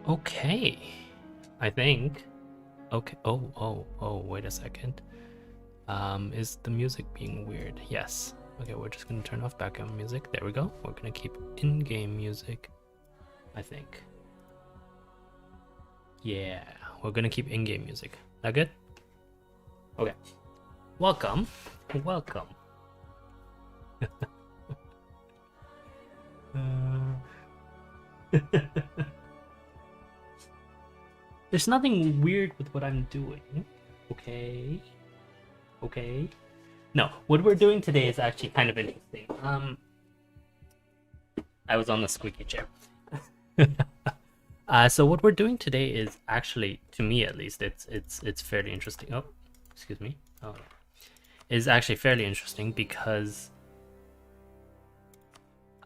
Okay, I think. Okay. Oh, wait a second. Is the music being weird? Yes. Okay, we're just gonna turn off background music. There we go. We're gonna keep in-game music, I think. Yeah, we're gonna keep in-game music. That good? Okay. Welcome. Welcome. There's nothing weird with what I'm doing. Okay. Okay. No, what we're doing today is actually kind of interesting. I was on the squeaky chair. So what we're doing today is actually, to me at least, it's fairly interesting. Oh, excuse me. Oh, is actually fairly interesting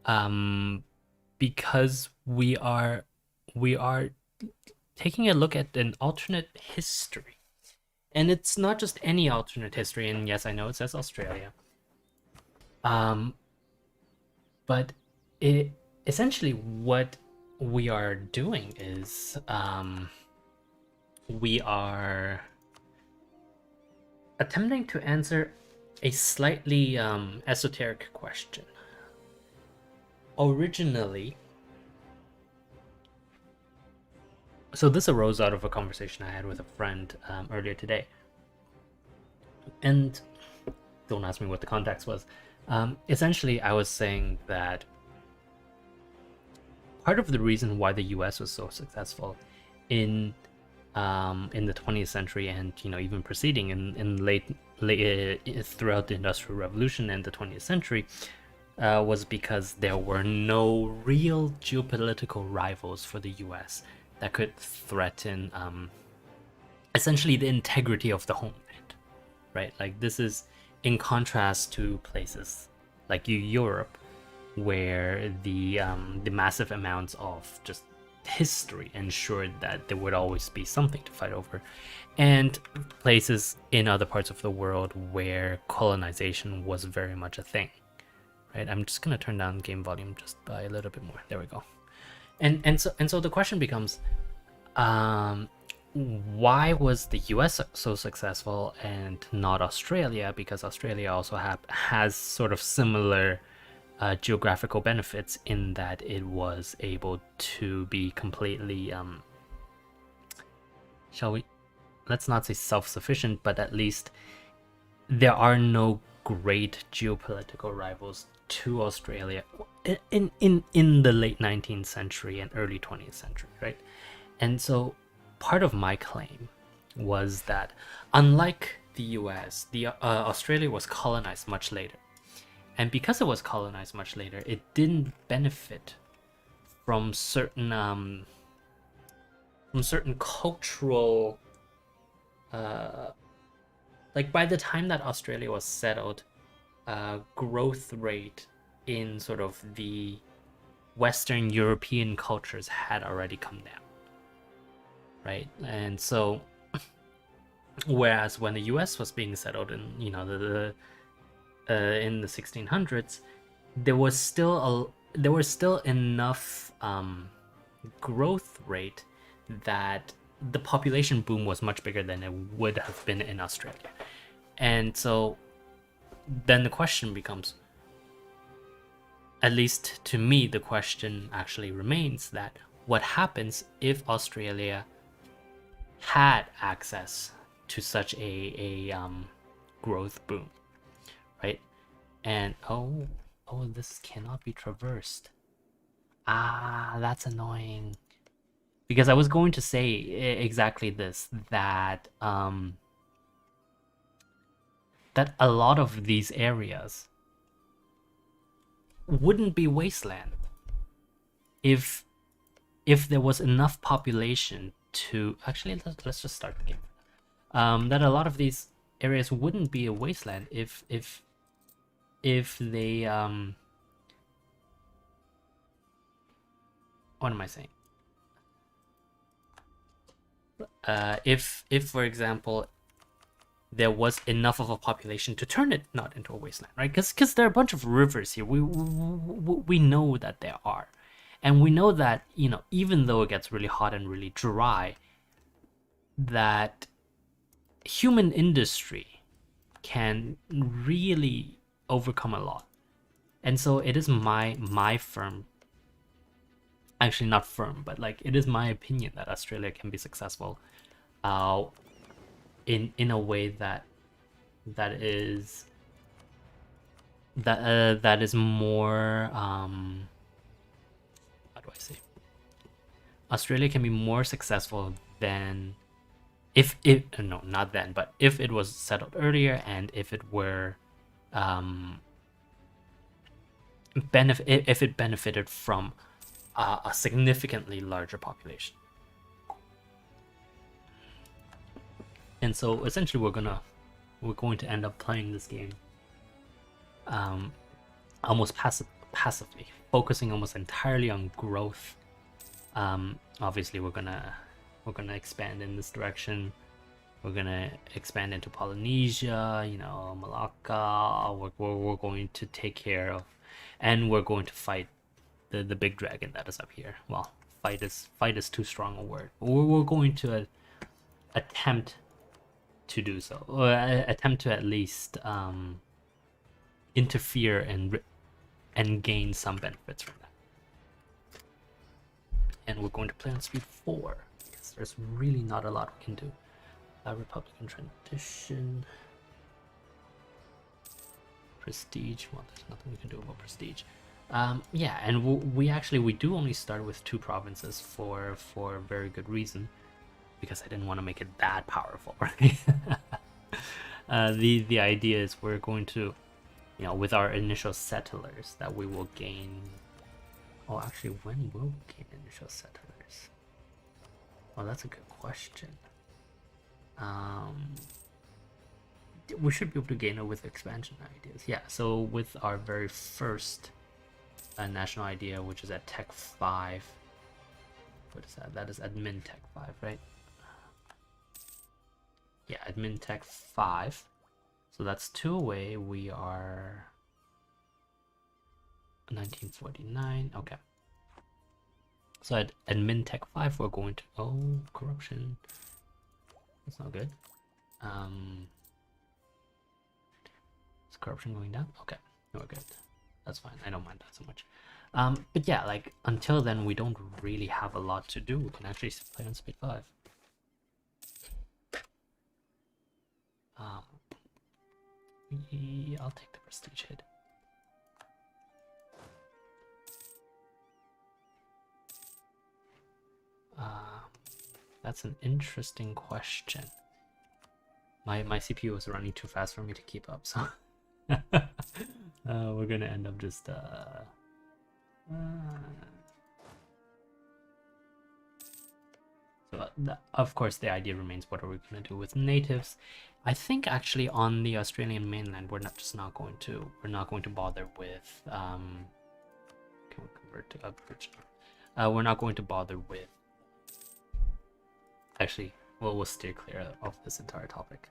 um because we are taking a look at an alternate history. And it's not just any alternate history, and yes, I know it says Australia. Um, but it essentially what we are doing is we are attempting to answer a slightly esoteric question. Originally, so this arose out of a conversation I had with a friend earlier today, and don't ask me what the context was. Essentially, I was saying that part of the reason why the U.S. was so successful in the 20th century, and even preceding in late throughout the Industrial Revolution and the 20th century, was because there were no real geopolitical rivals for the U.S. that could threaten essentially the integrity of the homeland, right? Like, this is in contrast to places like Europe, where the massive amounts of just history ensured that there would always be something to fight over, and places in other parts of the world where colonization was very much a thing, right? I'm just gonna turn down game volume just by a little bit more. There we go. And so the question becomes, why was the US so successful and not Australia? Because Australia also has sort of similar geographical benefits in that it was able to be completely, let's not say self-sufficient, but at least there are no great geopolitical rivals to Australia in the late 19th century and early 20th century, right? And so part of my claim was that, unlike the US, the Australia was colonized much later. And because it was colonized much later, it didn't benefit from certain cultural, like, by the time that Australia was settled, growth rate in sort of the Western European cultures had already come down, right? And so, whereas when the U.S. was being settled in in the 1600s, there was still enough growth rate that the population boom was much bigger than it would have been in Australia. And so then the question becomes, at least to me, the question actually remains, that what happens if Australia had access to such a growth boom, right? And oh, this cannot be traversed. That's annoying. Because I was going to say exactly this, that that a lot of these areas wouldn't be wasteland if there was enough population to actually, let's just start the game. That a lot of these areas wouldn't be a wasteland if they what am I saying? If for example there was enough of a population to turn it not into a wasteland, right? Because there are a bunch of rivers here. We know that there are, And we know that, even though it gets really hot and really dry, that human industry can really overcome a lot. And so it is my firm, actually not firm, but like it is my opinion that Australia can be successful in a way that is more how do I say, Australia can be more successful than if it no not then but if it was settled earlier, and if it were if it benefited from a significantly larger population. And so essentially we're going to end up playing this game almost passively, focusing almost entirely on growth. Obviously we're gonna expand in this direction. We're gonna expand into Polynesia, Malacca. We're going to take care of, and we're going to fight the big dragon that is up here. Well, fight is too strong a word. We're going to attempt to do so, or attempt to at least interfere and gain some benefits from that. And we're going to play on speed 4 because there's really not a lot we can do. Republican tradition, prestige. Well, there's nothing we can do about prestige. Yeah, and we do only start with 2 provinces for a very good reason, because I didn't want to make it that powerful, right? The idea is we're going to, with our initial settlers, that we will gain. Oh, actually, when will we gain initial settlers? Well, that's a good question. We should be able to gain it with expansion ideas. Yeah, so with our very first national idea, which is at Tech 5. What is that? That is Admin Tech 5, right? Yeah, Admin Tech 5. So that's 2 away. We are 1949. Okay. So at Admin Tech 5, we're going to... Oh, corruption. That's not good. Is corruption going down? Okay, we're good. That's fine. I don't mind that so much. But yeah, like until then, we don't really have a lot to do. We can actually play on speed 5. I'll take the prestige hit. That's an interesting question. My CPU was running too fast for me to keep up, so we're gonna end up just so of course the idea remains, what are we gonna do with natives? I think actually on the Australian mainland we're not going to bother with can we convert to Aboriginal? We're not going to bother with, actually, well, we'll steer clear of this entire topic.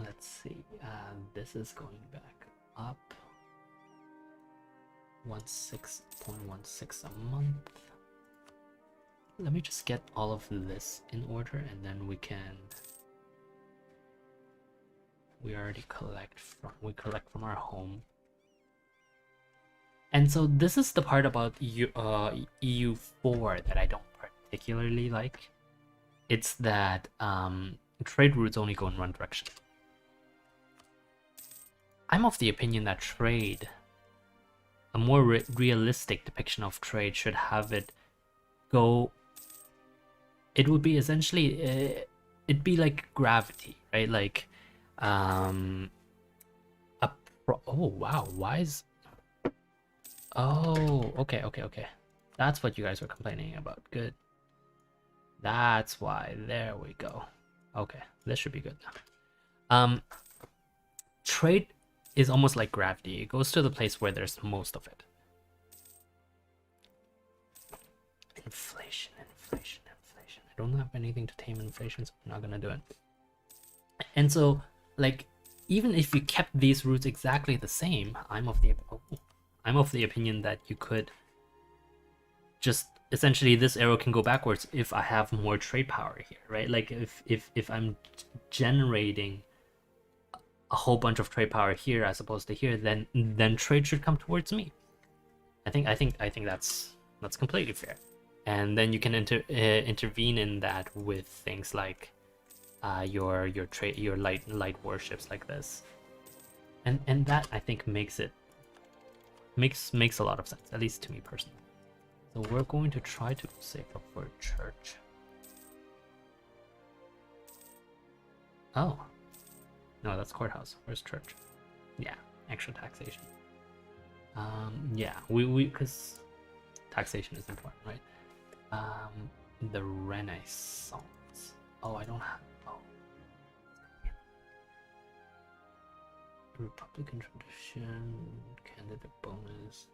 Let's see, this is going back up 16.16 a month. Let me just get all of this in order, and then we already collect from our home. And so this is the part about EU4 that I don't particularly like. It's that trade routes only go in one direction. I'm of the opinion that trade, a more realistic depiction of trade, should have it go. It would be essentially, it'd be like gravity, right? Like, oh wow, why is? Oh, okay. That's what you guys were complaining about. Good. That's why. There we go. Okay, this should be good now. Trade is almost like gravity. It goes to the place where there's most of it. Inflation. I don't have anything to tame inflation, so I'm not gonna do it. And so, like, even if you kept these routes exactly the same, I'm of the I'm of the opinion that you could just essentially this arrow can go backwards if I have more trade power here, right? Like if I'm generating a whole bunch of trade power here as opposed to here, then trade should come towards me. I think that's completely fair. And then you can intervene in that with things like your light warships like this, and that I think makes a lot of sense, at least to me personally. So we're going to try to save up for a church. Oh no, that's courthouse. Where's church? Yeah, extra taxation. Yeah, we because taxation is important, right? The Renaissance. Oh, I don't have. Oh, Republican tradition, candidate bonus,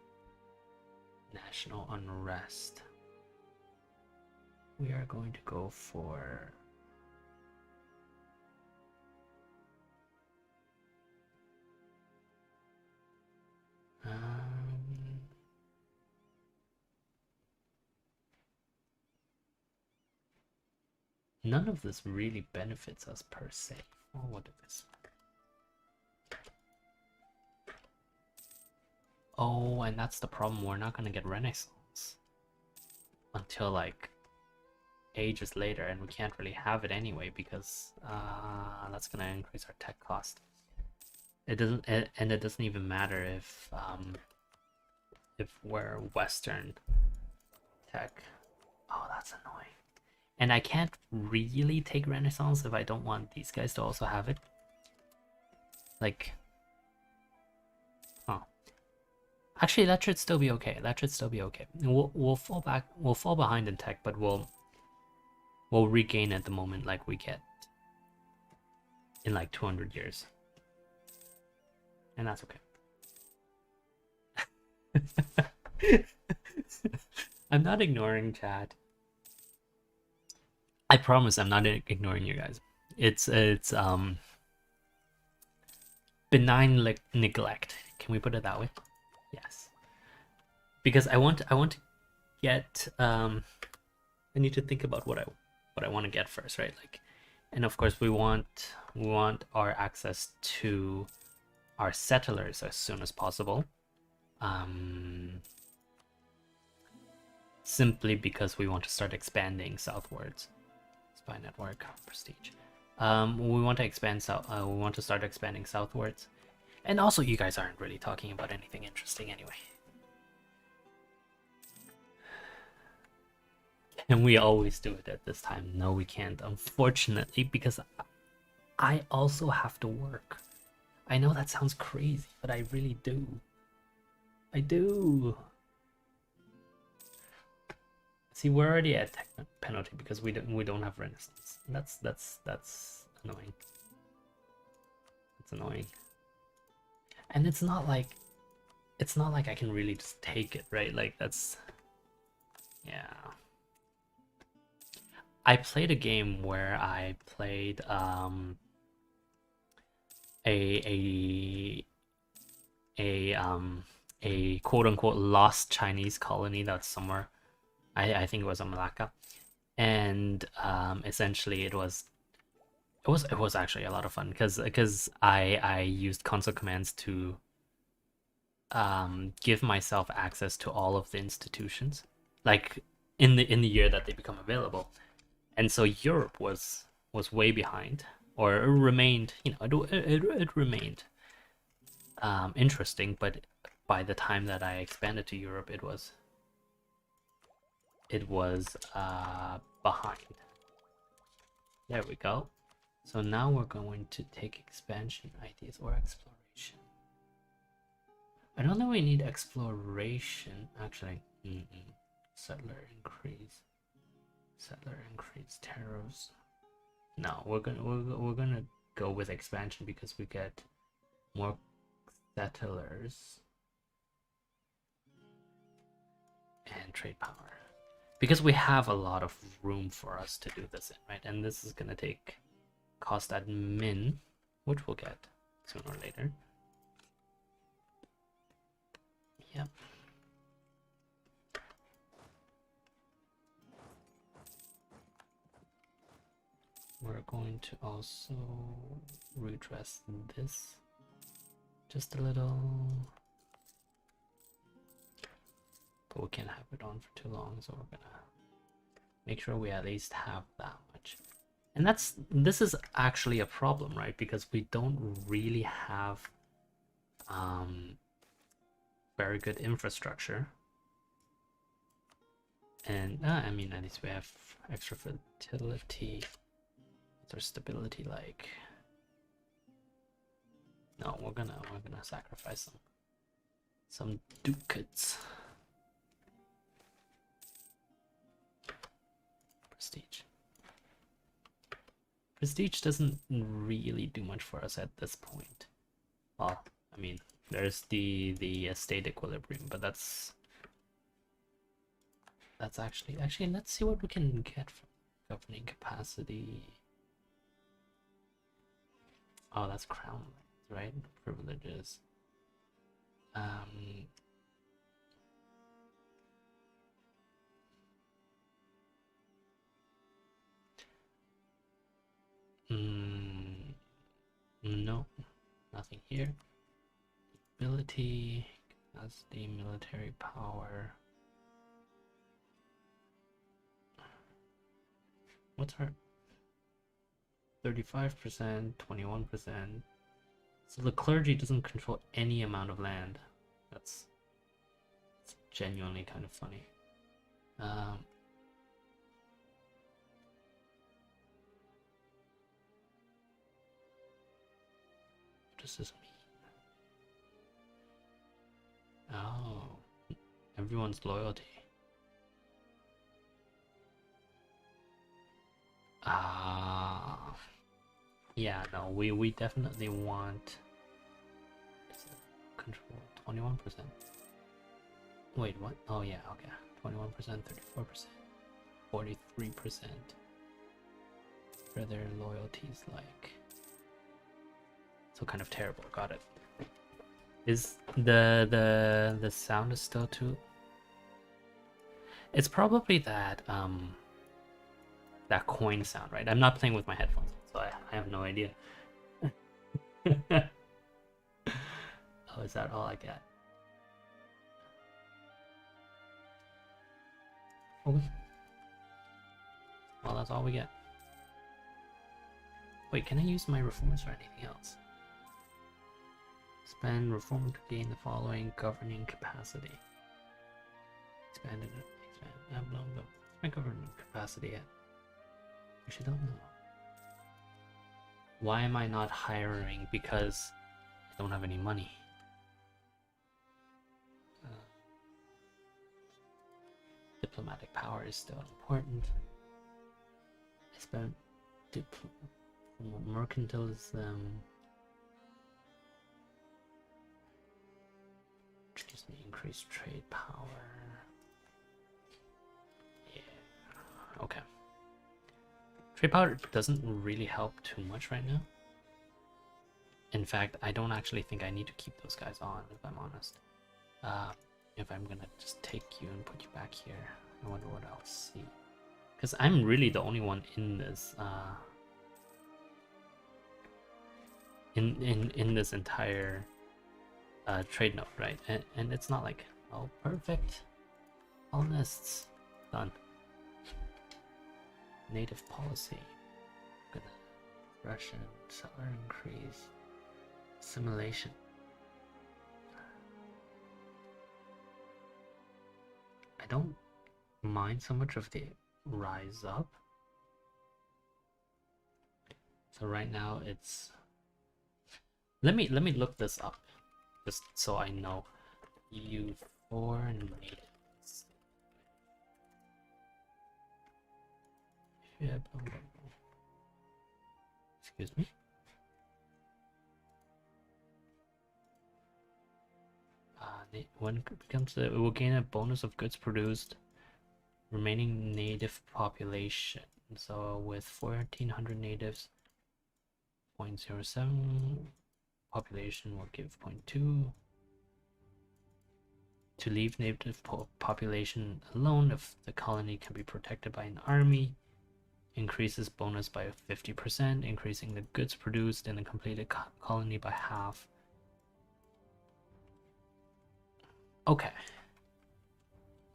national unrest. We are going to go for. None of this really benefits us per se. Oh, what is this? Oh, and that's the problem. We're not gonna get Renaissance until like ages later, and we can't really have it anyway because that's gonna increase our tech cost. It doesn't, and it doesn't even matter if we're Western tech. Oh, that's annoying. And I can't really take Renaissance if I don't want these guys to also have it. Like, oh, actually, that should still be okay. That should still be okay. We'll fall back. We'll fall behind in tech, but we'll regain at the moment like we get in like 200 years, and that's okay. I'm not ignoring chat. I promise I'm not ignoring you guys. It's benign neglect. Can we put it that way? Yes. Because I want to get I need to think about what I want to get first, right? Like, and of course we want our access to our settlers as soon as possible. Simply because we want to start expanding southwards. Spy network, prestige. We want to expand we want to start expanding southwards. And also, you guys aren't really talking about anything interesting anyway. And we always do it at this time. No, we can't, unfortunately, because I also have to work. I know that sounds crazy, but I really do. I do. See, we're already at tech penalty because we don't have Renaissance. That's annoying. It's annoying. And it's not like I can really just take it, right? Like that's, yeah. I played a game where I played a quote unquote lost Chinese colony that's somewhere. I think it was on Malacca, and essentially it was actually a lot of fun because I used console commands to give myself access to all of the institutions, like in the year that they become available, and so Europe was way behind, or it remained, it remained interesting, but by the time that I expanded to Europe, it was behind. There we go. So now we're going to take expansion ideas or exploration. I don't think we need exploration, actually. Settler increase. Settler increase tariffs. No, we're gonna go with expansion because we get more settlers and trade power. Because we have a lot of room for us to do this in, right? And this is gonna take cost admin, which we'll get sooner or later. Yep. We're going to also redress this just a little, but we can't have it on for too long, so we're gonna make sure we at least have that much. And this is actually a problem, right? Because we don't really have very good infrastructure. And I mean, at least we have extra fertility. What's our stability like? No, we're gonna sacrifice some ducats. Prestige. Prestige doesn't really do much for us at this point. Well, I mean, there's the state equilibrium, but that's actually let's see what we can get from governing capacity. Oh, that's crown, right? Privileges. No, nothing here. Ability, capacity, military power. What's our 35%, 21%? So the clergy doesn't control any amount of land. That's genuinely kind of funny. What does this mean? Oh, everyone's loyalty. Yeah, no, we definitely want control 21%. Wait, what? Oh yeah, okay. 21%, 34%, 43%. For their loyalties like. So kind of terrible, got it. Is the sound is still too. It's probably that that coin sound, right? I'm not playing with my headphones, so I have no idea. Oh, is that all I get? Oh. Well, that's all we get. Wait, can I use my reforms for anything else? Spend reform to gain the following governing capacity. Expanded. What's my governing capacity at? Actually, don't know. Why am I not hiring? Because I don't have any money. Diplomatic power is still important. I spent mercantilism. Excuse me, increased trade power. Yeah. Okay. Trade power doesn't really help too much right now. In fact, I don't actually think I need to keep those guys on, if I'm honest. If I'm gonna just take you and put you back here, I wonder what I'll see. Because I'm really the only one in this, in this entire trade node, right? And it's not like, oh, perfect. Colonists, done. Native policy. Russian settler increase. Assimilation. I don't mind so much of the rise up. So right now it's. Let me look this up, just so I know. EU4 natives. Excuse me. When it becomes it will gain a bonus of goods produced. Remaining native population. So with 1,400 natives, 0.07 population will give 0.2. to leave native population alone if the colony can be protected by an army. Increases bonus by 50%, increasing the goods produced in the completed colony by half. Okay.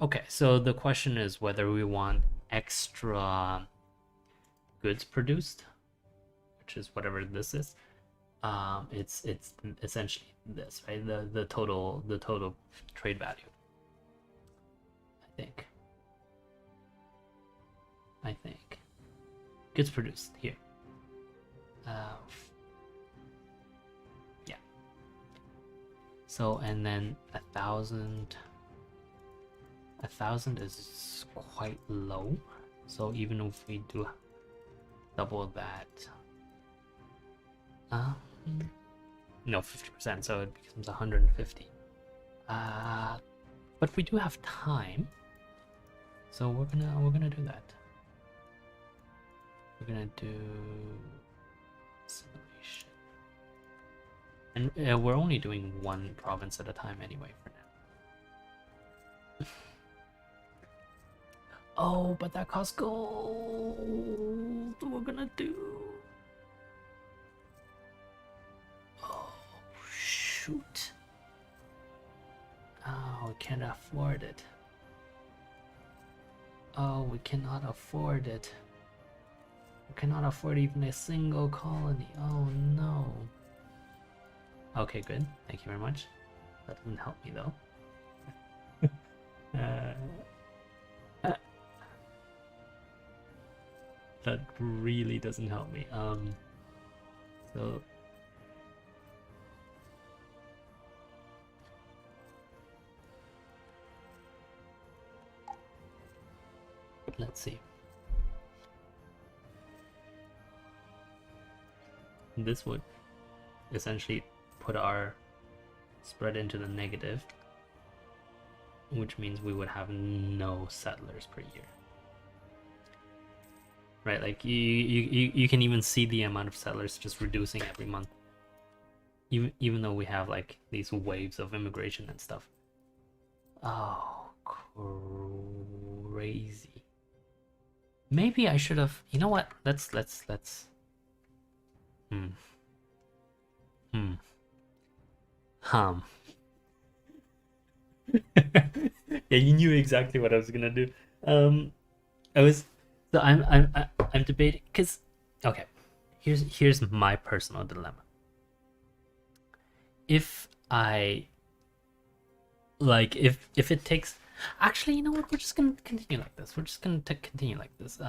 Okay, so the question is whether we want extra goods produced, which is whatever this is. It's essentially this, right? The total trade value. I think goods produced here. Yeah. So and then 1,000. 1,000 is quite low. So even if we do double that, no, 50%, so it becomes 150. But we do have time, so we're gonna do that. We're gonna do simulation, and we're only doing one province at a time anyway for now. Oh, but that costs gold. What we're gonna do? Oh, shoot. Oh, we can't afford it. Oh, we cannot afford it. We cannot afford even a single colony. Oh no. Okay, good. Thank you very much. That didn't help me though. That really doesn't help me. So let's see. This would essentially put our spread into the negative, which means we would have no settlers per year. Right, like you can even see the amount of settlers just reducing every month. Even though we have like these waves of immigration and stuff. Oh, crazy. Maybe I should have. You know what? Let's. Yeah, you knew exactly what I was gonna do. So I'm debating because okay, here's my personal dilemma. If I like if it takes actually, you know what, we're just gonna continue like this. We're just gonna continue like this.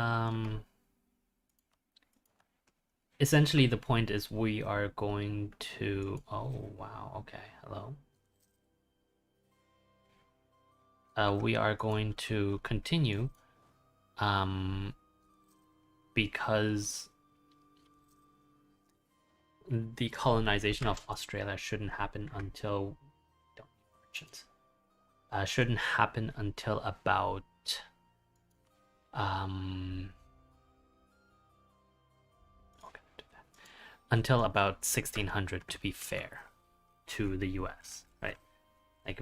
Essentially the point is we are going to oh wow, okay, hello. We are going to continue because the colonization of Australia shouldn't happen until shouldn't happen until about until about 1600 to be fair to the US, right? Like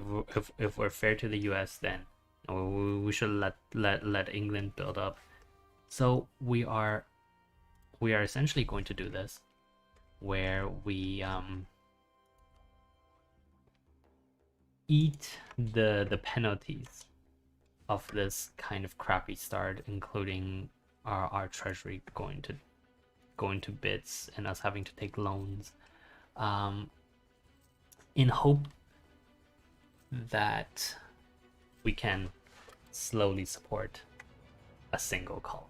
if we're fair to the US, then we should let England build up. So we are essentially going to do this, where we eat the penalties of this kind of crappy start, including our treasury going to bits and us having to take loans, in hope that we can slowly support a single colony.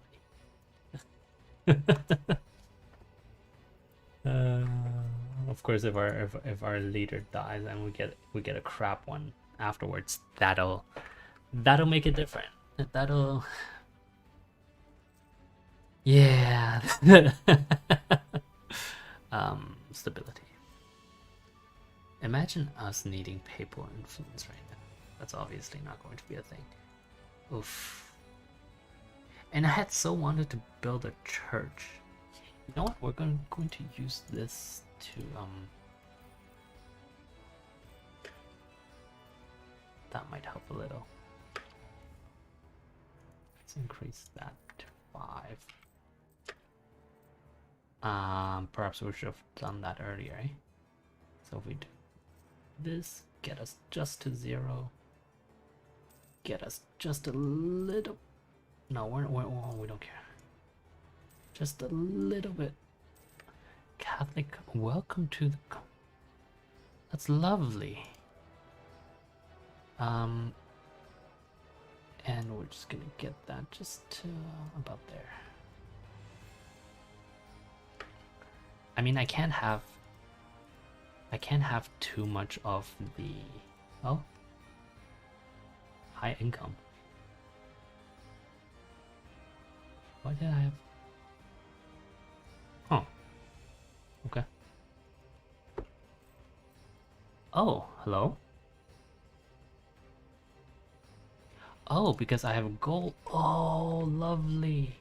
Of course, if our leader dies and we get a crap one afterwards, that'll make it different. That'll yeah. Stability. Imagine us needing papal influence right now. That's obviously not going to be a thing. Oof. And I had so wanted to build a church. You know what? We're going to use this to that might help a little. Let's increase that to 5. Perhaps we should have done that earlier, eh? So if we do this, get us just to 0. Get us just a little. No, we don't care. Just a little bit. Catholic, welcome to the. That's lovely. And we're just gonna get that just to about there. I mean, I can't have too much of the high income. Why did I have? Oh, okay. Oh, hello. Oh, because I have gold. Oh, lovely,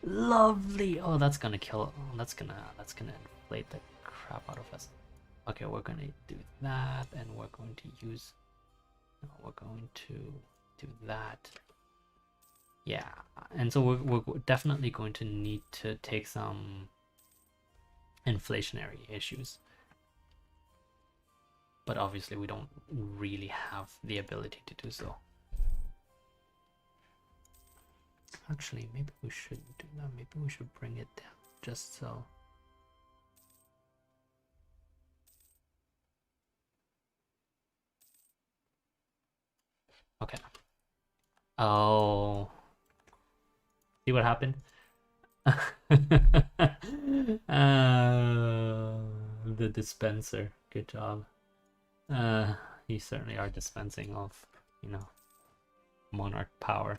lovely. Oh, that's gonna kill. Oh, that's gonna inflate the crap out of us. Okay, we're gonna do that, and we're going to use. No, we're going to do that. Yeah, and so we're definitely going to need to take some inflationary issues. But obviously we don't really have the ability to do so. Actually, maybe we shouldn't do that. Maybe we should bring it down just so. Okay. Oh. See what happened? The dispenser. Good job. You certainly are dispensing of, you know, monarch power.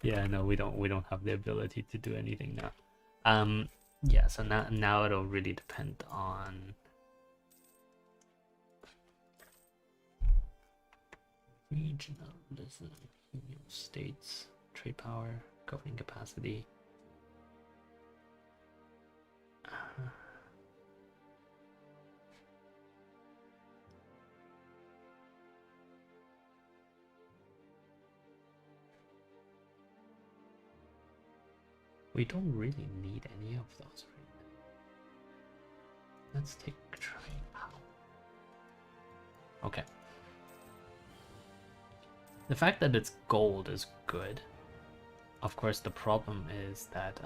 Yeah, no, we don't have the ability to do anything now. Yeah, so now it'll really depend on regionalism, states, trade power, governing capacity. We don't really need any of those right now. Let's take trade power. Okay. The fact that it's gold is good. Of course, the problem is that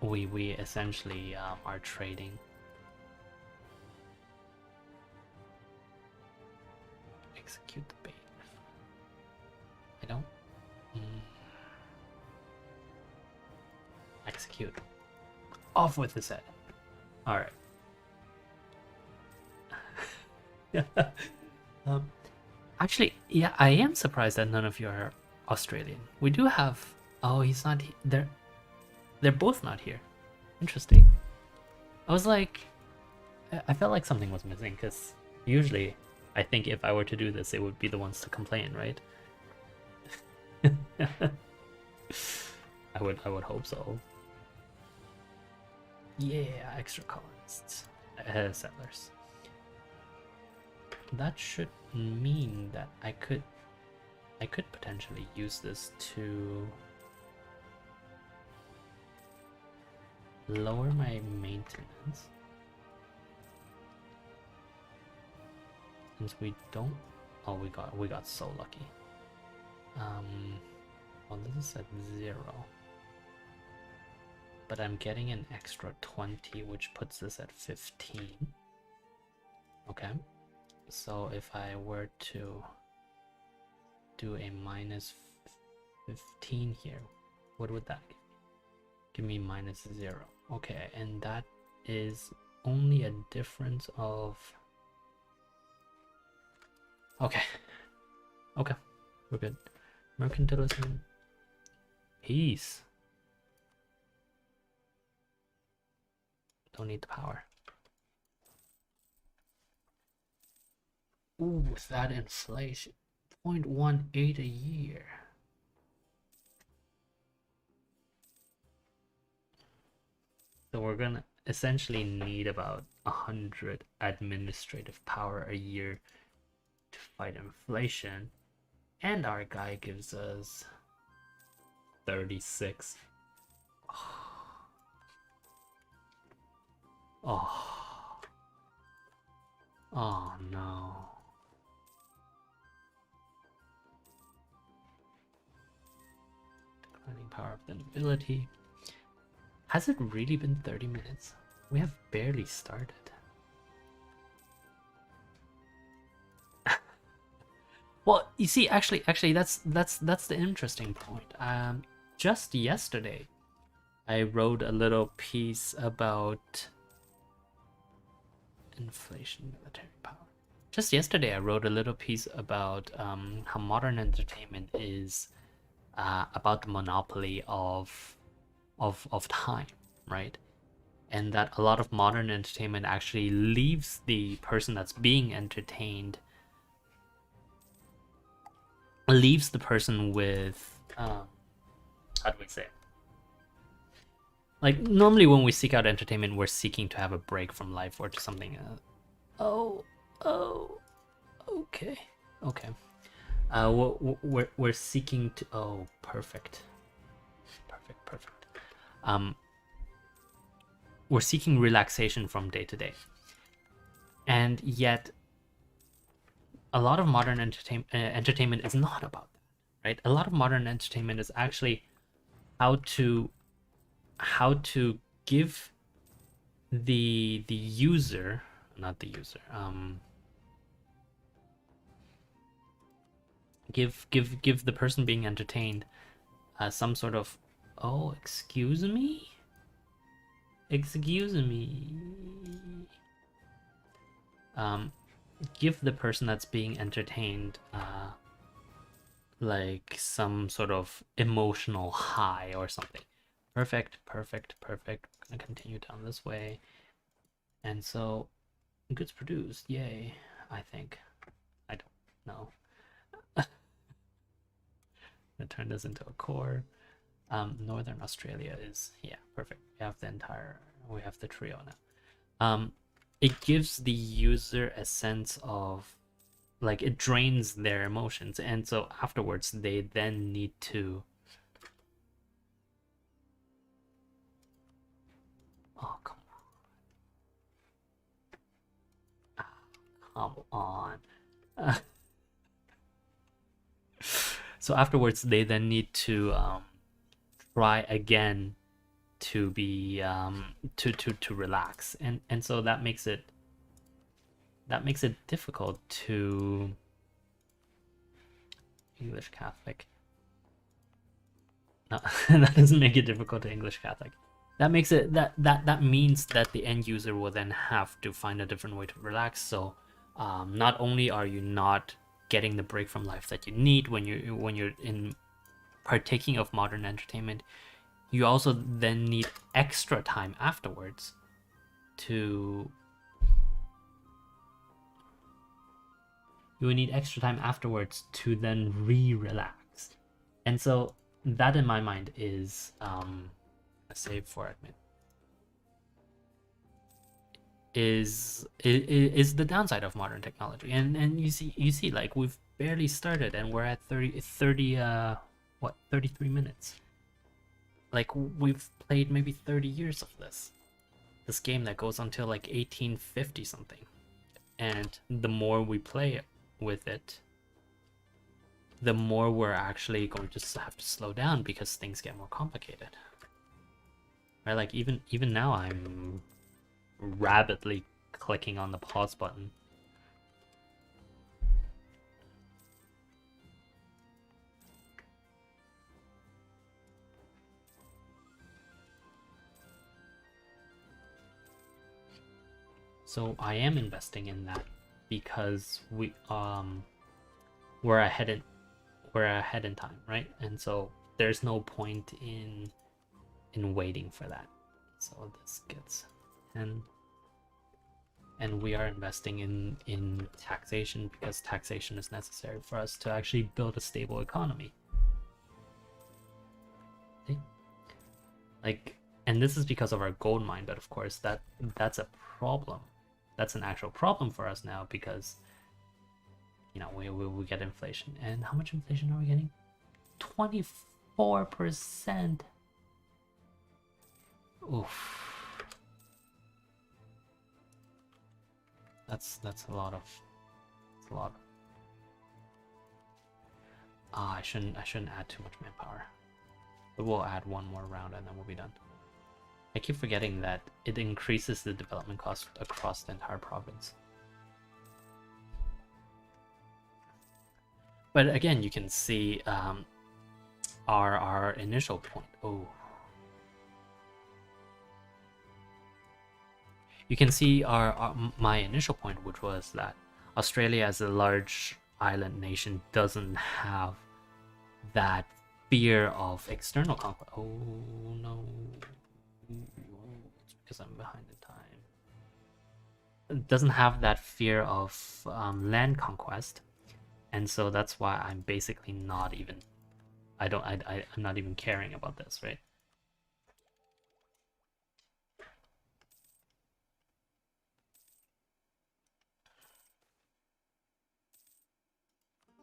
we essentially are trading. Execute the bait. I don't. Execute. Off with his head. All right. Actually, yeah, I am surprised that none of you are Australian. We do have. Oh, he's not there. They're both not here. Interesting. I was like, I felt like something was missing because usually, I think if I were to do this, it would be the ones to complain, right? I would hope so. Yeah, extra colonists, settlers. That should mean that I could potentially use this to lower my maintenance, since we don't. Oh, we got so lucky. Well, this is at 0, but I'm getting an extra 20, which puts this at 15. Okay, so if I were to do a minus 15 here, what would that give me? Minus 0. Okay, and that is only a difference of. Okay, we're good. Mercantilism. Peace. Don't need the power. Ooh, with that inflation, 0.18 a year. So we're gonna. essentially need about 100 administrative power a year to fight inflation, and our guy gives us 36. Oh, oh no. Declining power of the nobility. Has it really been 30 minutes? We have barely started. Well, you see, actually, that's the interesting point. Just yesterday, I wrote a little piece about inflation, military power. Just yesterday, I wrote a little piece about how modern entertainment is about the monopoly of time, right? And that a lot of modern entertainment actually leaves the person that's being entertained, leaves the person with how do we say it? Like, normally when we seek out entertainment, we're seeking to have a break from life or to something. Okay. We're seeking to. Oh, perfect. We're seeking relaxation from day to day, and yet a lot of modern entertainment is not about that, right? A lot of modern entertainment is actually how to give the user, not the user, give the person being entertained some sort of, oh, excuse me, give the person that's being entertained like some sort of emotional high or something. Perfect. I'm gonna continue down this way. And so goods produced, yay, I think. I don't know. Gonna turn this into a core. Northern Australia is, yeah, perfect. We have the trio now. It gives the user a sense of, like, it drains their emotions, and so afterwards they then need to, oh, come on. So afterwards they then need to try again to be to relax, and so that makes it difficult to English Catholic. No, that doesn't make it difficult to English Catholic. That makes it that means that the end user will then have to find a different way to relax. So not only are you not getting the break from life that you need when you're in partaking of modern entertainment, you also then need extra time afterwards to then relax. And so that, in my mind, is a save for admin. Is the downside of modern technology. And you see like, we've barely started and we're at 33 minutes. Like, we've played maybe 30 years of this game that goes until like 1850 something. And the more we play with it, the more we're actually going to have to slow down because things get more complicated. Right? Like, even now I'm rapidly clicking on the pause button. So I am investing in that because we're ahead in time, right? And so there's no point in waiting for that. So this gets 10, and we are investing in taxation because taxation is necessary for us to actually build a stable economy. Okay? Like, And this is because of our gold mine, but of course that's a problem. That's an actual problem for us now because, you know, we get inflation. And how much inflation are we getting? 24%. Oof. That's a lot of. That's a lot. I shouldn't add too much manpower. But we'll add one more round and then we'll be done. I keep forgetting that it increases the development cost across the entire province. But again, you can see our initial point. Oh, you can see my initial point, which was that Australia as a large island nation doesn't have that fear of external conquest. Oh no, it's because I'm behind in time. It doesn't have that fear of land conquest, and so that's why I'm basically not even. I'm not even caring about this, right?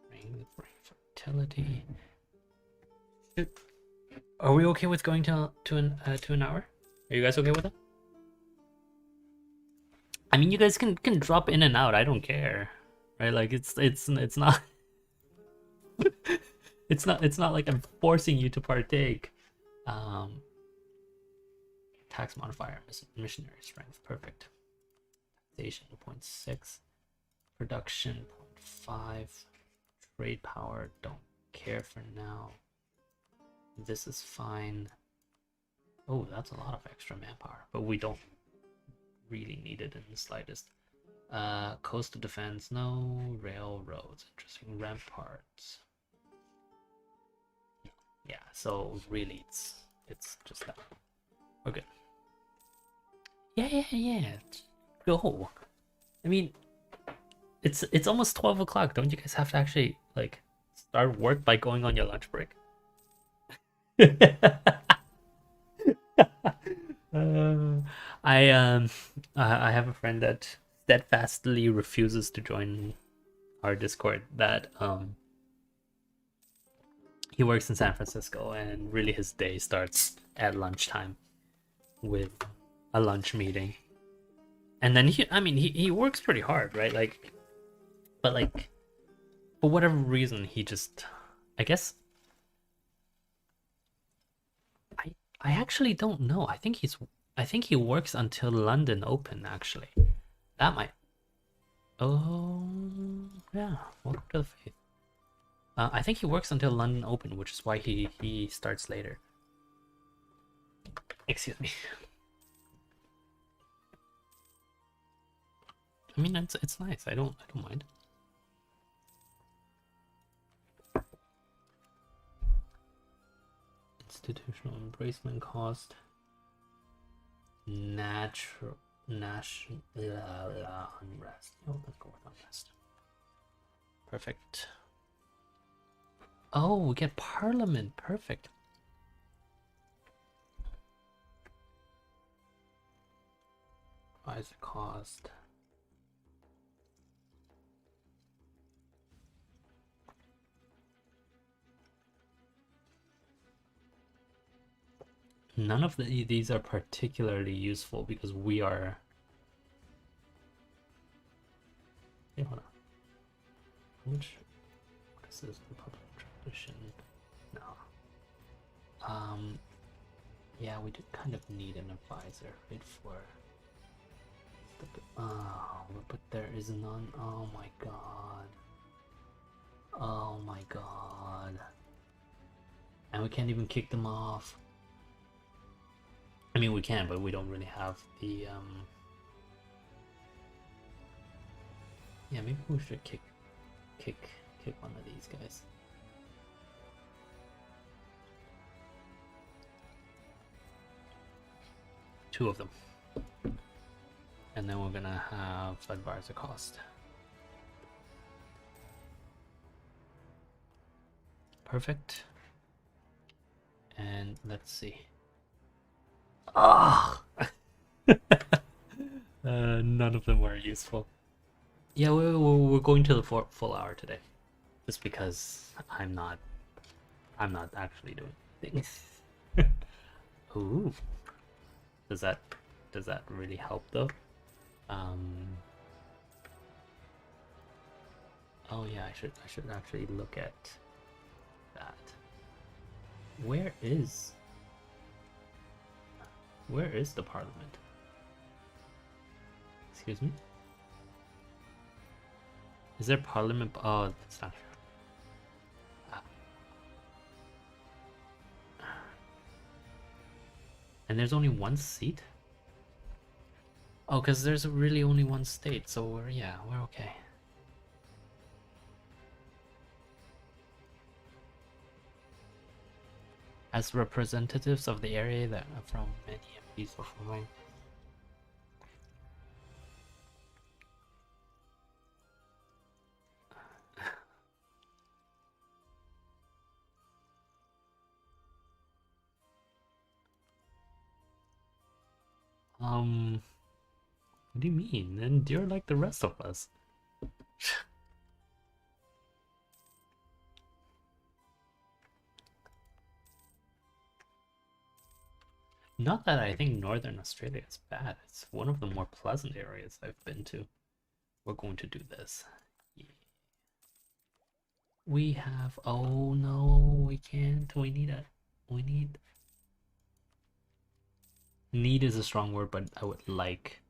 Bring fertility. Are we okay with going to an hour? Are you guys okay with it? I mean, you guys can drop in and out. I don't care, right? Like it's not it's not like I'm forcing you to partake. Tax modifier, missionary strength, perfect. Taxation 0.6, production 0.5, trade power, don't care for now. This is fine. Oh, that's a lot of extra manpower, but we don't really need it in the slightest. Coastal defense, no. Railroads, interesting. Ramparts. Yeah, so really it's just that. We're good. Yeah. Go. I mean, it's almost 12 o'clock. Don't you guys have to actually like start work by going on your lunch break? I have a friend that steadfastly refuses to join our Discord. That he works in San Francisco, and really his day starts at lunchtime with a lunch meeting. And then he works pretty hard, right? Like, but like, for whatever reason, he just, I guess, I actually don't know. I think he works until London Open. Actually, that might. Oh yeah, welcome to the faith. I think he works until London Open, which is why he starts later. Excuse me. I mean, it's nice. I don't mind. Institutional embracement cost. National unrest. Oh, let's go with unrest. Perfect. Oh, we get parliament. Perfect. Rise the cost. None of these are particularly useful because we are. Hey, hold on. How much? What is this? Republic tradition? No. Yeah, we do kind of need an advisor, right? For. Oh, but there is none. Oh my god. Oh my god. And we can't even kick them off. I mean, we can, but we don't really have the, Yeah, maybe we should kick one of these guys. Two of them. And then we're gonna have advisor cost. Perfect. And let's see. Ah, none of them were useful. Yeah, we're going to the full hour today, just because I'm not actually doing things. Ooh, does that does that really help though? Um. Oh yeah, I should actually look at that. Where is where is the parliament? Excuse me? Is there parliament? Oh, that's not true. And there's only one seat? Oh, because there's really only one state, so we're okay. As representatives of the area that are from many MPs of mine. What do you mean? And you're like the rest of us. Not that I think Northern Australia is bad. It's one of the more pleasant areas I've been to. We're going to do this. Yeah. We have. Oh no, we can't. We need a. We need. Need is a strong word, but I would like.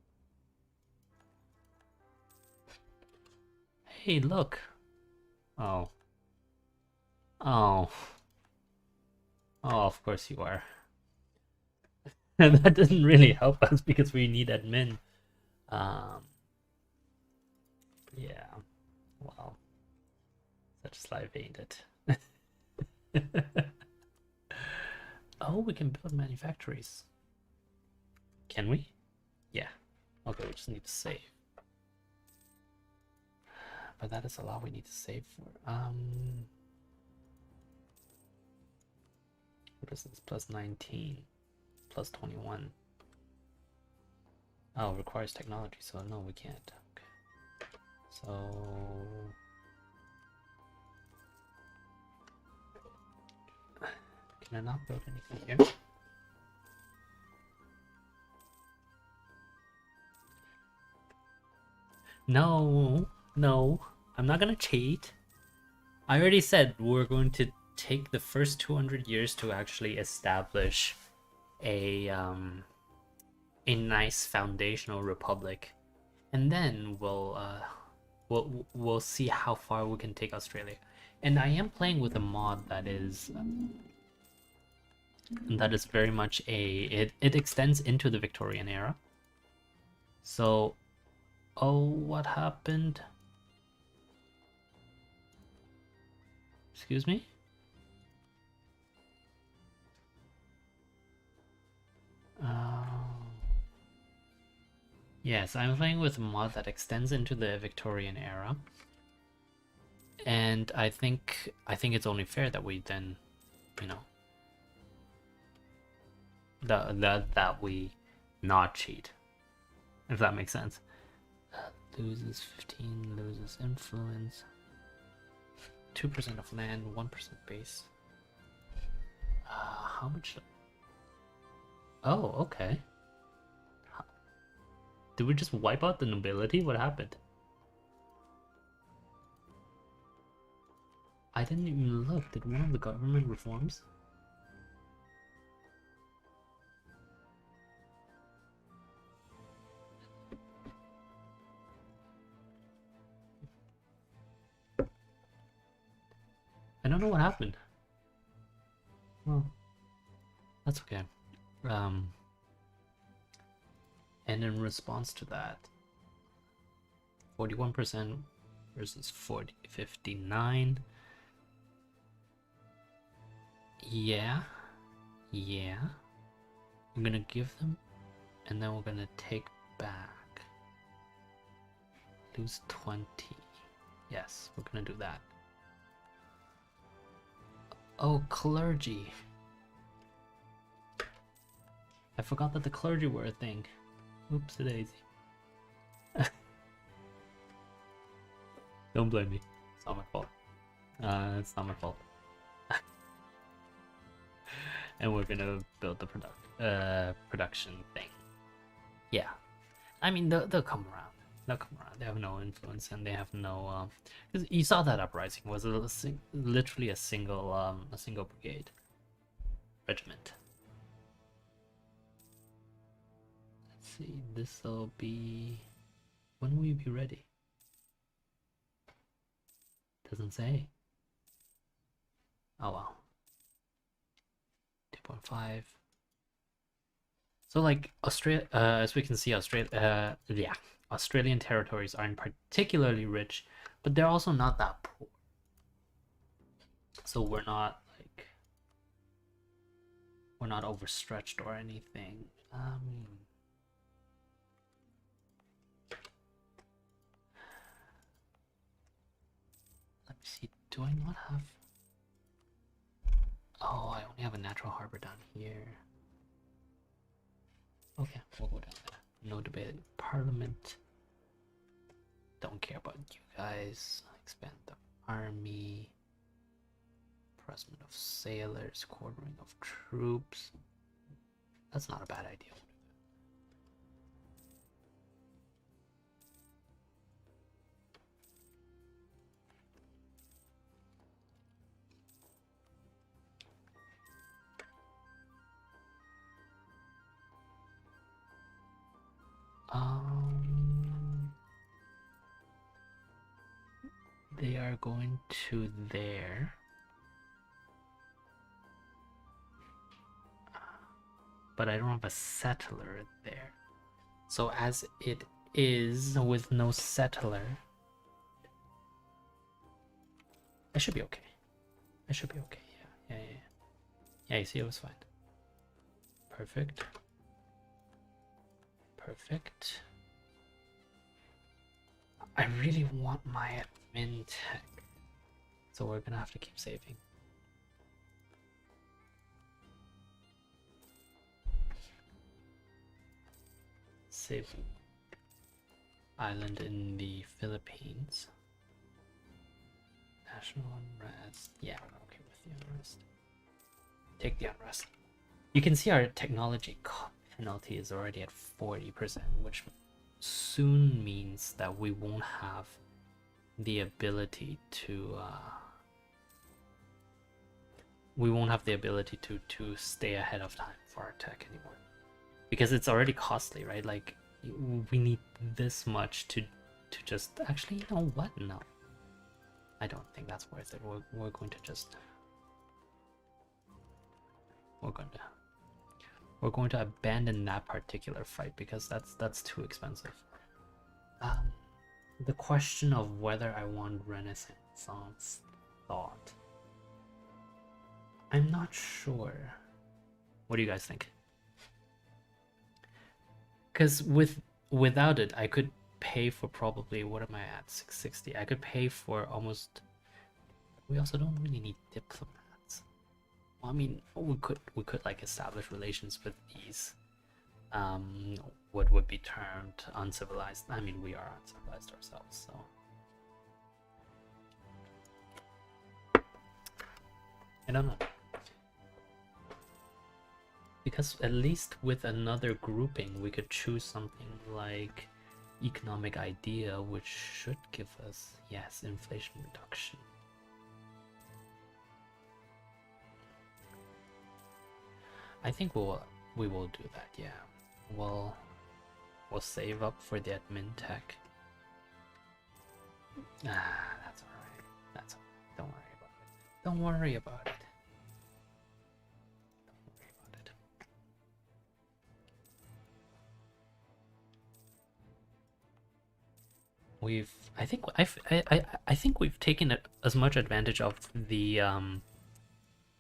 Hey, look. Oh. Oh. Oh, of course you are. And that doesn't really help us because we need admin. Yeah. Well, such life, ain't it? Oh, we can build manufactories. Can we? Yeah. Okay, we just need to save. But that is a lot we need to save for. What is this? Plus 19. Plus 21. Oh, requires technology, so no, we can't. Okay. So... Can I not build anything here? No, no, I'm not gonna cheat. I already said we're going to take the first 200 years to actually establish a nice foundational republic, and then we'll see how far we can take Australia. And I am playing with a mod that is very much it extends into the Victorian era. So, oh, what happened? Excuse me? Yes, I'm playing with a mod that extends into the Victorian era. And I think it's only fair that we then, you know, that we not cheat. If that makes sense. Loses 15, loses influence. 2% of land, 1% base. How much? Oh, okay. Did we just wipe out the nobility? What happened? I didn't even look. Did one of the government reforms? I don't know what happened. Well, that's okay. And in response to that, 41% versus 59. Yeah. I'm gonna give them, and then we're gonna take back. Lose 20. Yes, we're gonna do that. Oh, clergy. I forgot that the clergy were a thing. Oops, daisy. Don't blame me. It's not my fault. It's not my fault. And we're gonna build the production thing. Yeah, I mean they'll come around. They'll come around. They have no influence, and they have no. Because you saw that uprising was literally a single brigade regiment. Let's see. This will be. When will you be ready? Doesn't say. Oh well. 2.5. So like Australia, as we can see, Australian territories aren't particularly rich, but they're also not that poor. So we're not overstretched or anything. Let me see. Do I not have? Oh, I only have a natural harbor down here. Okay, we'll go down there. No debate. Parliament. Don't care about you guys. Expand the army. Pressment of sailors. Quartering of troops. That's not a bad idea. They are going to there. But I don't have a settler there. So as it is with no settler, I should be okay. I should be okay. Yeah. Yeah, you see, it was fine. Perfect. Perfect. I really want my admin tech, so we're gonna have to keep saving. Save island in the Philippines. National unrest. Yeah, I'm okay with the unrest. Take the unrest. You can see our technology penalty is already at 40%, which soon means that we won't have the ability to to stay ahead of time for our tech anymore, because it's already costly, right? Like we need this much to just actually, you know what? No, I don't think that's worth it. We're going to abandon that particular fight because that's too expensive. The question of whether I want Renaissance thought, I'm not sure. What do you guys think? Because without it, I could pay for probably, what am I at, 660? I could pay for almost. We also don't really need diplomats. Well, I mean, we could like establish relations with these what would be termed uncivilized. I mean, we are uncivilized ourselves, so I don't know. Because at least with another grouping, we could choose something like economic idea, which should give us, yes, inflation reduction. I think we will do that. Yeah, we'll save up for the admin tech. That's alright. That's all right. Don't worry about it. Don't worry about it. I think we've taken as much advantage of the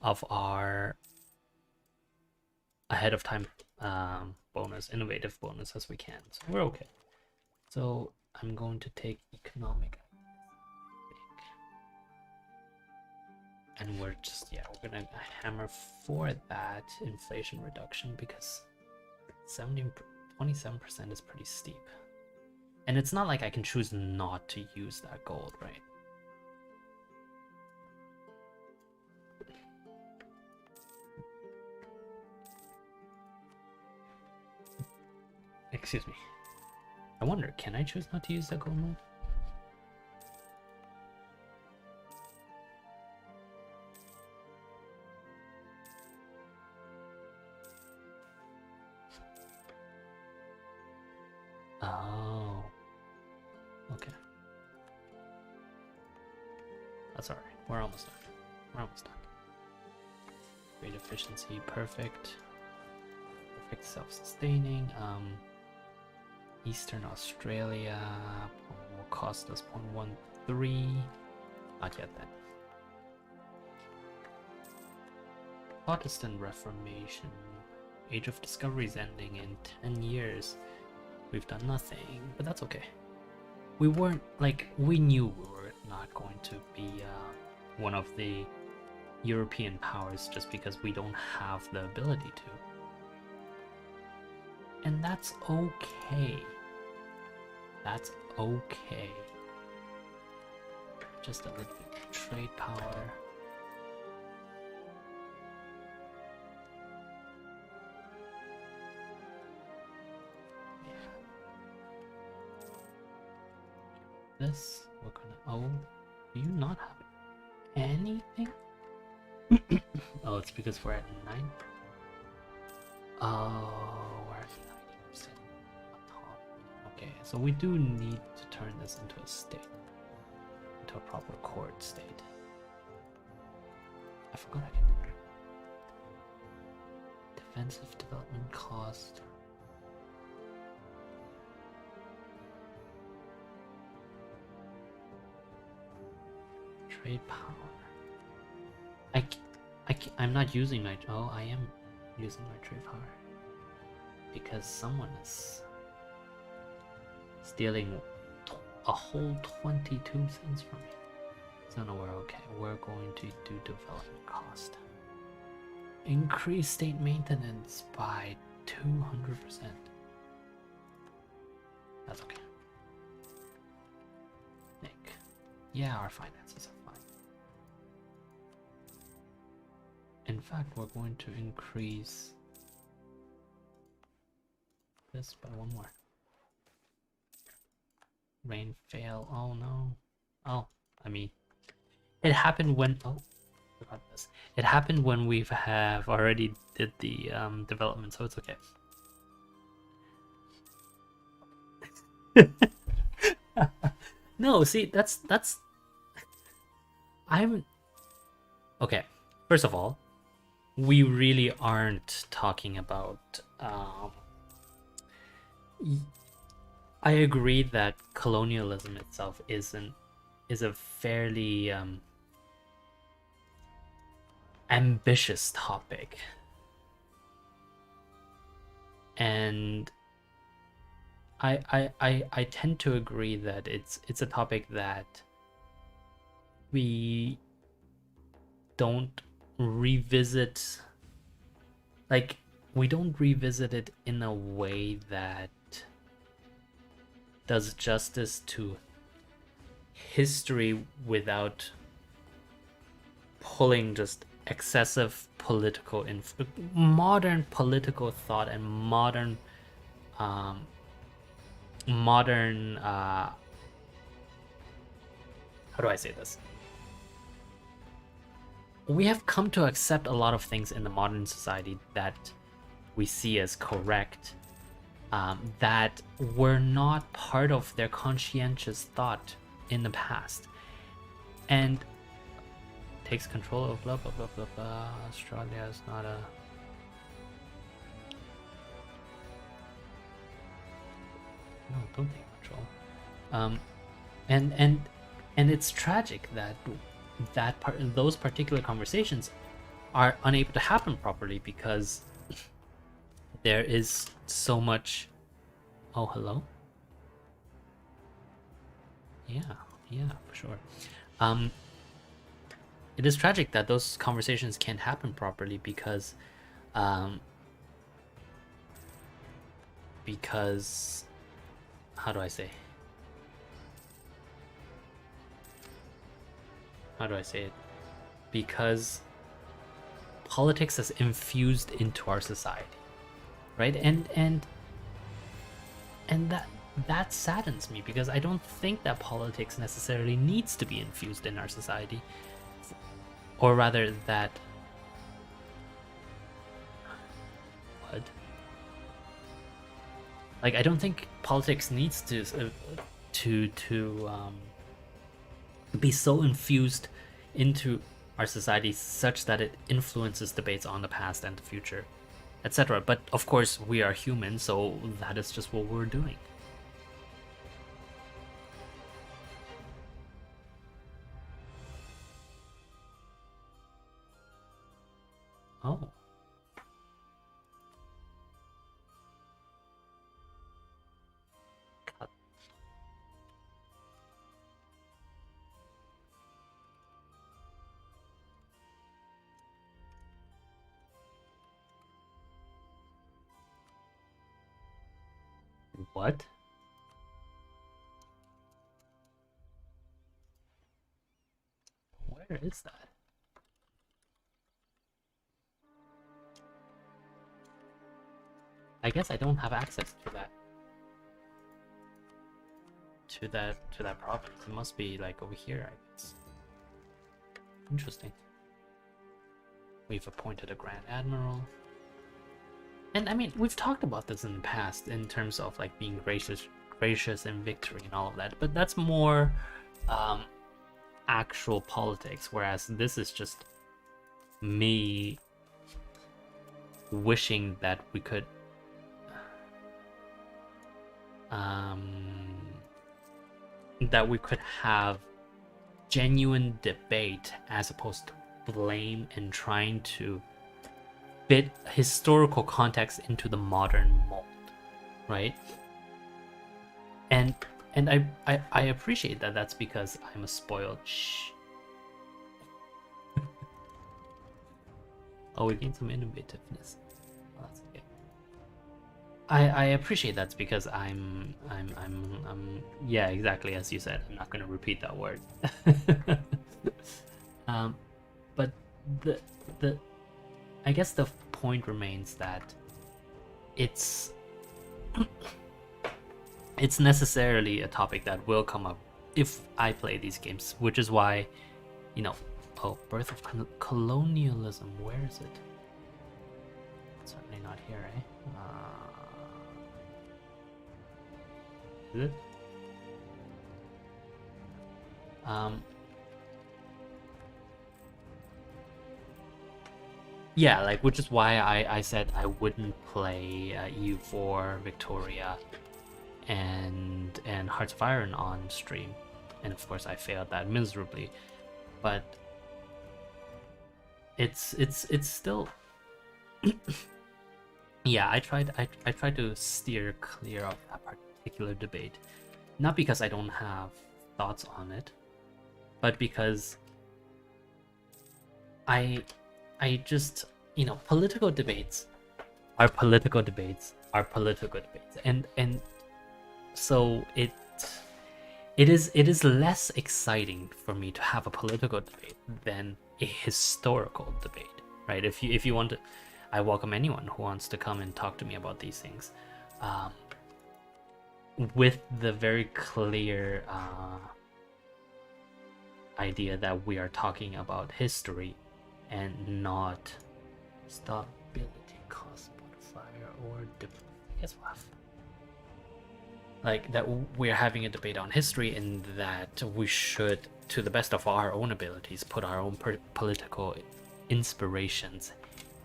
of our ahead of time bonus, innovative bonus as we can. So we're okay. So I'm going to take economic, and we're just, yeah, we're gonna hammer for that inflation reduction because 27% is pretty steep. And it's not like I can choose not to use that gold, right? Excuse me. I wonder, can I choose not to use that gold move? Oh. Okay. That's alright. We're almost done. We're almost done. Great efficiency, perfect. Perfect self-sustaining. Eastern Australia will cost us 0.13. Not yet then. Protestant Reformation. Age of Discovery is ending in 10 years. We've done nothing, but that's okay. We weren't, like, we knew we were not going to be one of the European powers just because we don't have the ability to. And that's okay. That's okay. Just a little bit of trade power. This, we're gonna, oh, do you not have anything? Oh, it's because we're at 9. Oh, we're at 90%. Okay, so we do need to turn this into a state, into a proper court state. I forgot I can do it. Defensive development cost. Trade power. I'm not using my, oh, I am using my trade power because someone is stealing a whole 22 cents from me. So no, we're okay. We're going to do development cost. Increase state maintenance by 200%. That's okay. Nick. Yeah, our finances are fine. In fact, we're going to increase this by 1 more. Rain fail. Oh no. Oh, I mean, it happened when, oh, forgot this. It happened when we have already did the development, so it's okay. No, see, that's I'm okay. First of all, we really aren't talking about I agree that colonialism itself is a fairly ambitious topic, and I tend to agree that it's a topic that we don't revisit, like, we don't revisit it in a way that does justice to history without pulling just excessive political modern political thought and modern how do I say this? We have come to accept a lot of things in the modern society that we see as correct, that were not part of their conscientious thought in the past, and takes control of blah blah blah blah blah. Australia is not a... No, don't take control. And it's tragic that those particular conversations are unable to happen properly because there is so much. Oh, hello. Yeah, for sure. It is tragic that those conversations can't happen properly because because, how do I say it? Because politics is infused into our society, right? And that saddens me, because I don't think that politics necessarily needs to be infused in our society, or rather that what? Like, I don't think politics needs to be so infused into our society such that it influences debates on the past and the future, etc. But of course, we are human, so that is just what we're doing. Oh. Cut. What? Where is that? I guess I don't have access to that. To that province. It must be like over here, I guess. Interesting. We've appointed a Grand Admiral. And I mean, we've talked about this in the past in terms of like being gracious in victory and all of that, but that's more actual politics, whereas this is just me wishing that we could have genuine debate as opposed to blame and trying to fit historical context into the modern mold, right? And I appreciate that. That's because I'm a spoiled Oh, we gained some innovativeness. Oh, that's okay. I appreciate that's because I'm yeah, exactly as you said. I'm not gonna repeat that word. But the I guess the point remains that it's it's necessarily a topic that will come up if I play these games, which is why, you know, oh, birth of colonialism, where is it? Certainly not here, eh? Is it? Yeah, like, which is why I said I wouldn't play EU4, Victoria, and Hearts of Iron on stream, and of course I failed that miserably. But it's still yeah, I tried to steer clear of that particular debate, not because I don't have thoughts on it, but because I just, you know, political debates are political debates and so it is less exciting for me to have a political debate than a historical debate, right? If you want to, I welcome anyone who wants to come and talk to me about these things, with the very clear idea that we are talking about history and not stability cost modifier or I guess we'll have like that we're having a debate on history, and that we should, to the best of our own abilities, put our own political inspirations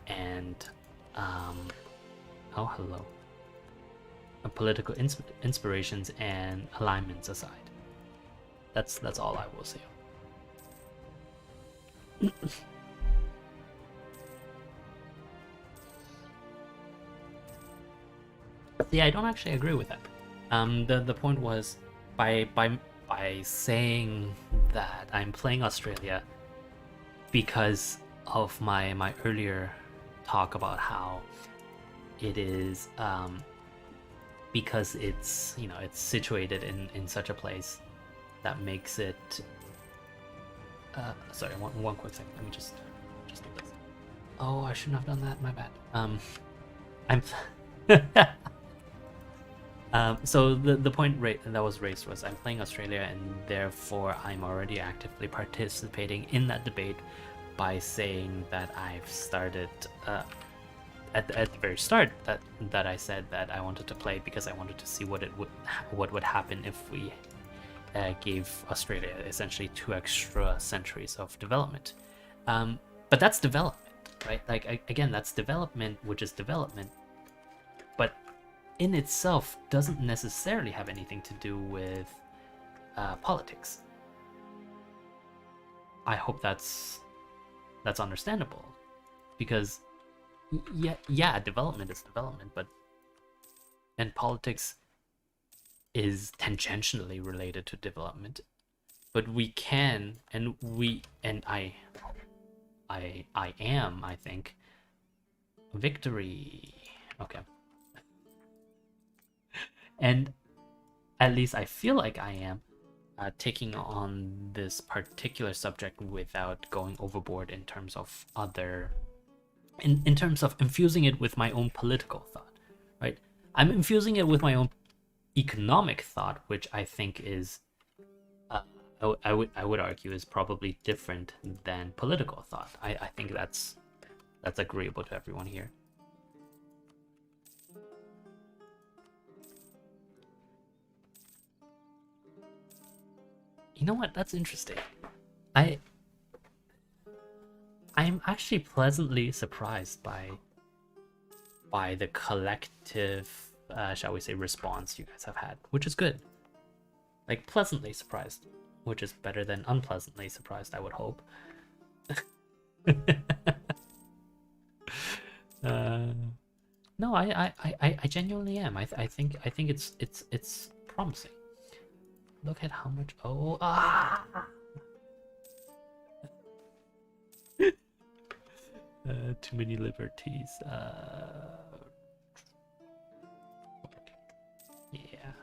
and oh hello, political inspirations and alignments aside. That's all I will say. Yeah, I don't actually agree with that. The point was by saying that I'm playing Australia because of my earlier talk about how it is because it's, you know, it's situated in such a place that makes it. Sorry, one quick second. Let me just do this. Oh, I shouldn't have done that. My bad. I'm. So the point that was raised was I'm playing Australia, and therefore I'm already actively participating in that debate by saying that I've started at the very start that I said that I wanted to play because I wanted to see what would happen if we gave Australia essentially 2 extra centuries of development. But that's development, right? Like, again, that's development, which is development, but in itself doesn't necessarily have anything to do with politics. I hope that's understandable, because yeah, development is development, and politics is tangentially related to development, but we can, and I am, I think, victory. Okay. And at least I feel like I am taking on this particular subject without going overboard in terms of other, in terms of infusing it with my own political thought, right? I'm infusing it with my own economic thought, which I think is, I would argue, is probably different than political thought. I think that's agreeable to everyone here. You know what? That's interesting. I'm actually pleasantly surprised by the collective, shall we say, response you guys have had, which is good. Like, pleasantly surprised, which is better than unpleasantly surprised, I would hope. No, I genuinely am. I think it's promising. Look at how much. Oh, too many liberties. Yeah.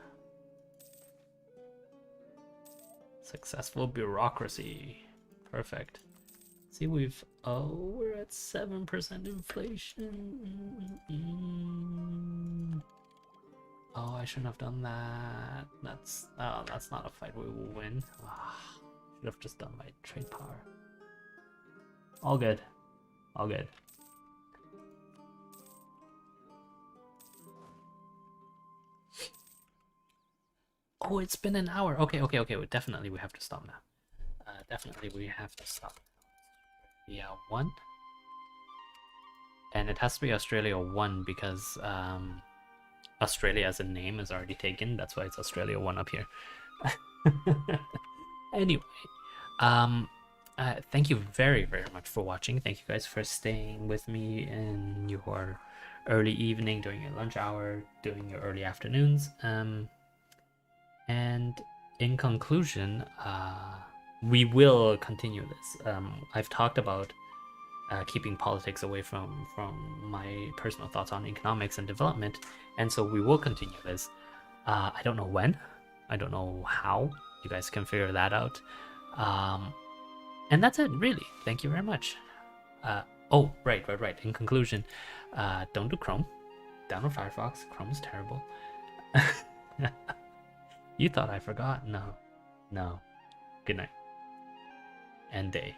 Successful bureaucracy. Perfect. See, we're at 7% inflation. Oh, I shouldn't have done that. That's not a fight we will win. Should have just done my trade power. All good. All good. Oh, it's been an hour. Okay. Definitely we have to stop now. Definitely we have to stop. Yeah, 1. And it has to be Australia 1 because Australia as a name is already taken. That's why it's Australia 1 up here. Anyway, thank you very, very much for watching. Thank you guys for staying with me in your early evening, during your lunch hour, during your early afternoons. And in conclusion, we will continue this. I've talked about keeping politics away from my personal thoughts on economics and development, and so we will continue this. I don't know when, I don't know how. You guys can figure that out. And that's it, really. Thank you very much. Oh, right. In conclusion, don't do Chrome. Download Firefox. Chrome is terrible. You thought I forgot? No. Good night. And day.